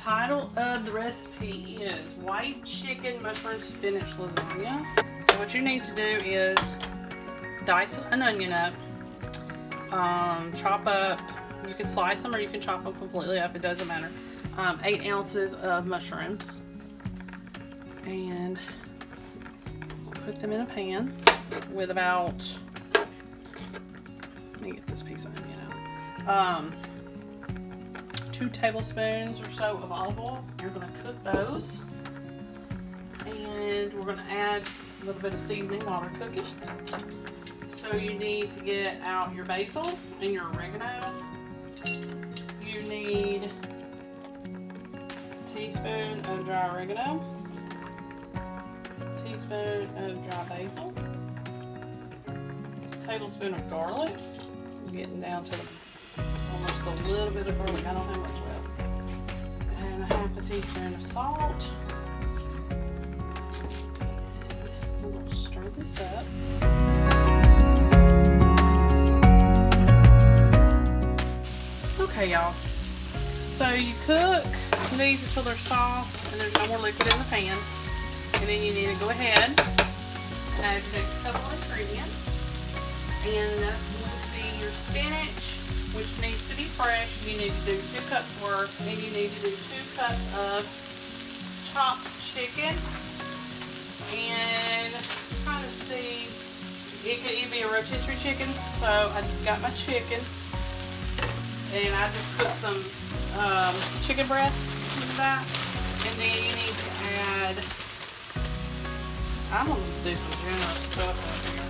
title of the recipe is white chicken mushroom spinach lasagna. So what you need to do is dice an onion up, chop up, you can slice them or you can chop them completely up, it doesn't matter. 8 ounces of mushrooms, and put them in a pan with about, let me get this piece of onion out, 2 tablespoons or so of olive oil. You're going to cook those, and we're going to add a little bit of seasoning while we're cooking. So you need to get out your basil and your oregano. You need a teaspoon of dry oregano, a teaspoon of dry basil, a tablespoon of garlic. I'm getting down to almost a little bit of garlic. I don't have much left. And a half a teaspoon of salt. And we'll stir this up. Okay, y'all. So you cook these until they're soft and there's no more liquid in the pan. And then you need to go ahead and add your next couple of ingredients. And that's going to be your spinach, which needs to be fresh. You need to do 2 cups worth, and you need to do 2 cups of chopped chicken. And trying to see, it could either be a rotisserie chicken. So I got my chicken, and I just put some chicken breasts into that. And then you need to add, I'm going to do some generous stuff up here.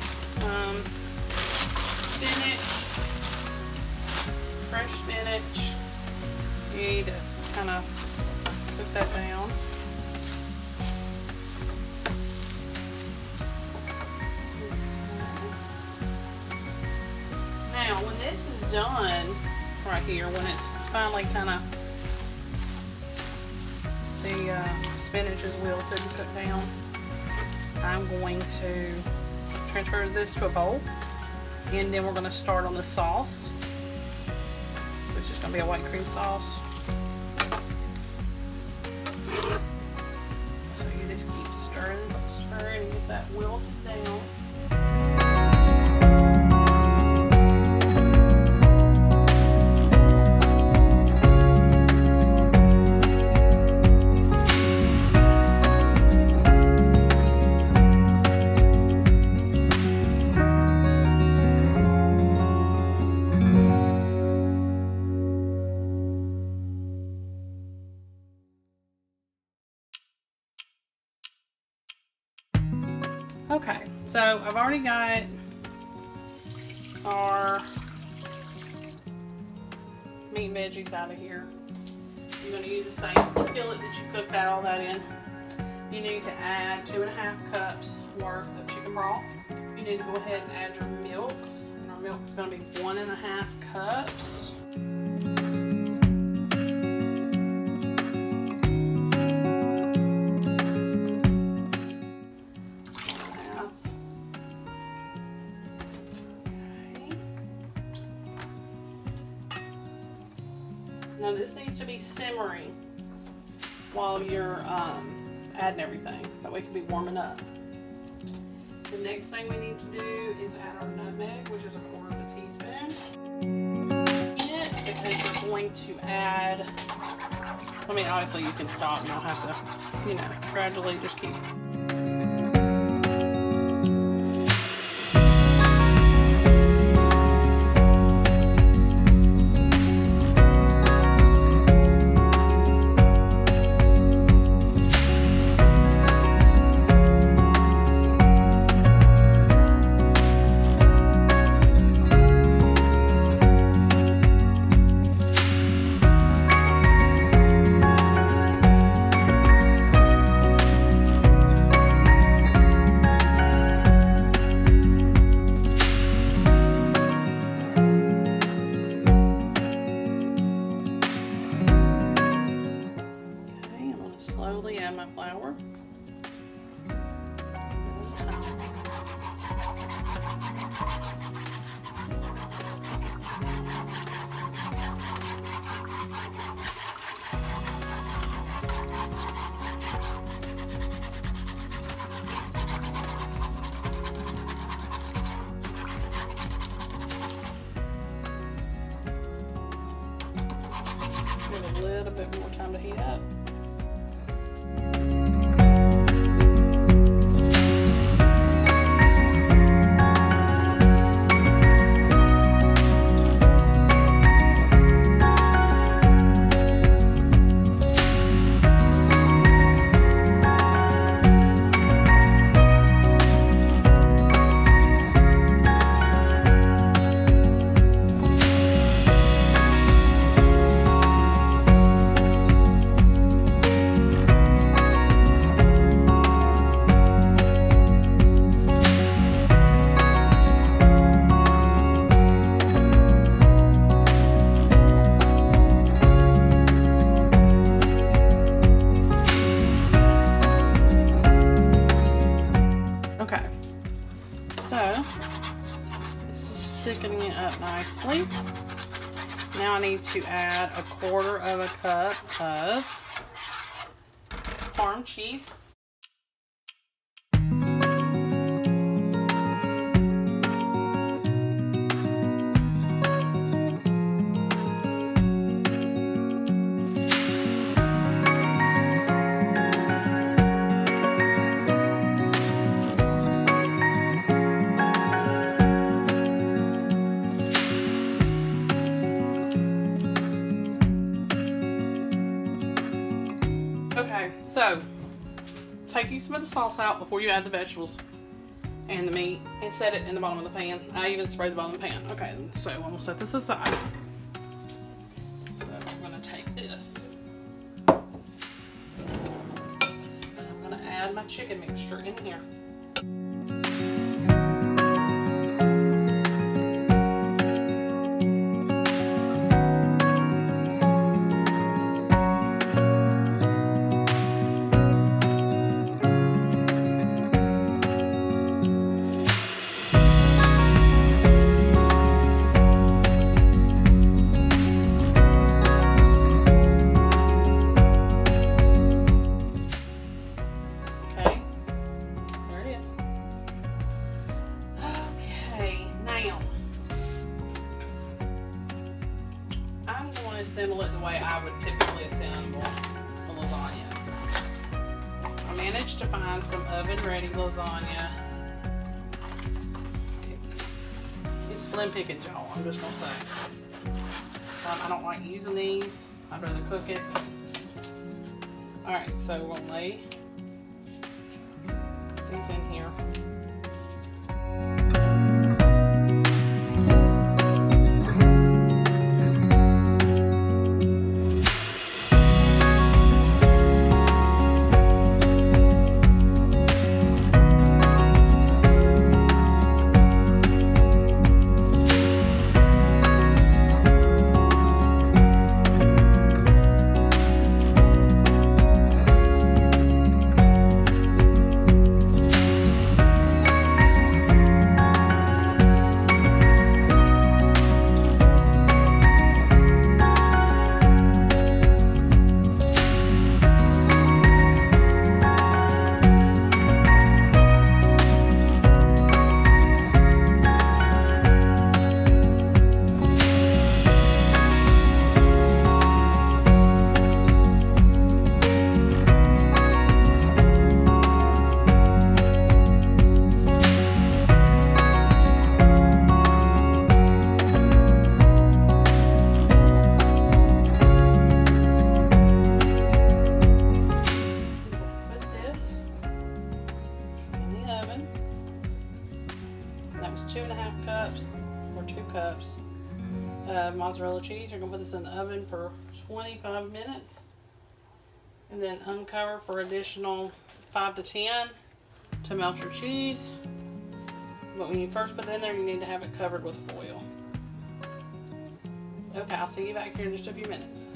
Some spinach, fresh spinach. You need to kind of put that down. Now, when this is done, right here, when it's finally kind of, the spinach is wilted and cooked down, I'm going to transfer this to a bowl, and then we're going to start on the sauce, which is going to be a white cream sauce. So you just keep stirring and get that wilted down. Okay, so I've already got our meat and veggies out of here. You're going to use the same skillet that you cooked all that in. You need to add 2.5 cups worth of chicken broth. You need to go ahead and add your milk, and our milk is going to be 1.5 cups. Now this needs to be simmering while you're adding everything. That way it can be warming up. The next thing we need to do is add our nutmeg, which is 1/4 teaspoon. Because we're going to add, I mean, obviously you can stop, you don't have to, you know, gradually just keep. a little bit more time to heat up. Okay, so this is thickening it up nicely. Now I need to add 1/4 of a cup of Parm cheese. Okay, so taking some of the sauce out before you add the vegetables and the meat and set it in the bottom of the pan. I even sprayed the bottom of the pan. Okay, so I'm gonna set this aside. So I'm gonna take this. I'm gonna add my chicken mixture in here. Assemble it the way I would typically assemble a lasagna. I managed to find some oven-ready lasagna. It's slim pickings, y'all. I'm just gonna say. I don't like using these. I'd rather cook it. All right, so we'll lay these in here. That was 2.5 cups or 2 cups of mozzarella cheese. You're gonna put this in the oven for 25 minutes and then uncover for additional 5 to 10 to melt your cheese. But when you first put it in there, you need to have it covered with foil. Okay, I'll see you back here in just a few minutes.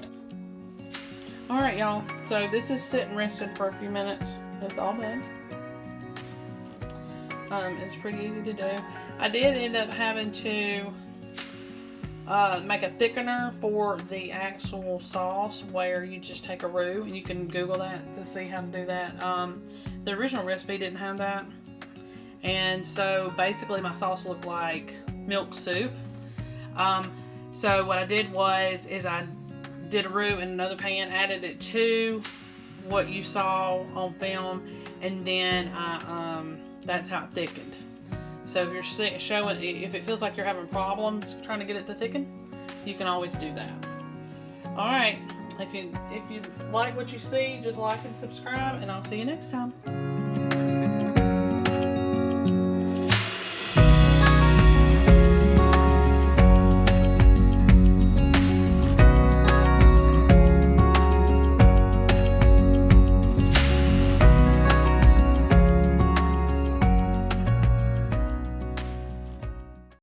Alright, y'all, so this is sitting rested for a few minutes. It's all done. It's pretty easy to do. I did end up having to make a thickener for the actual sauce where you just take a roux, and you can Google that to see how to do that. The original recipe didn't have that, and so basically my sauce looked like milk soup. So what I did was I did a roux in another pan, added it to what you saw on film, and then that's how it thickened. So if you're showing, if it feels like you're having problems trying to get it to thicken, you can always do that. All right, if you like what you see, just like and subscribe, and I'll see you next time.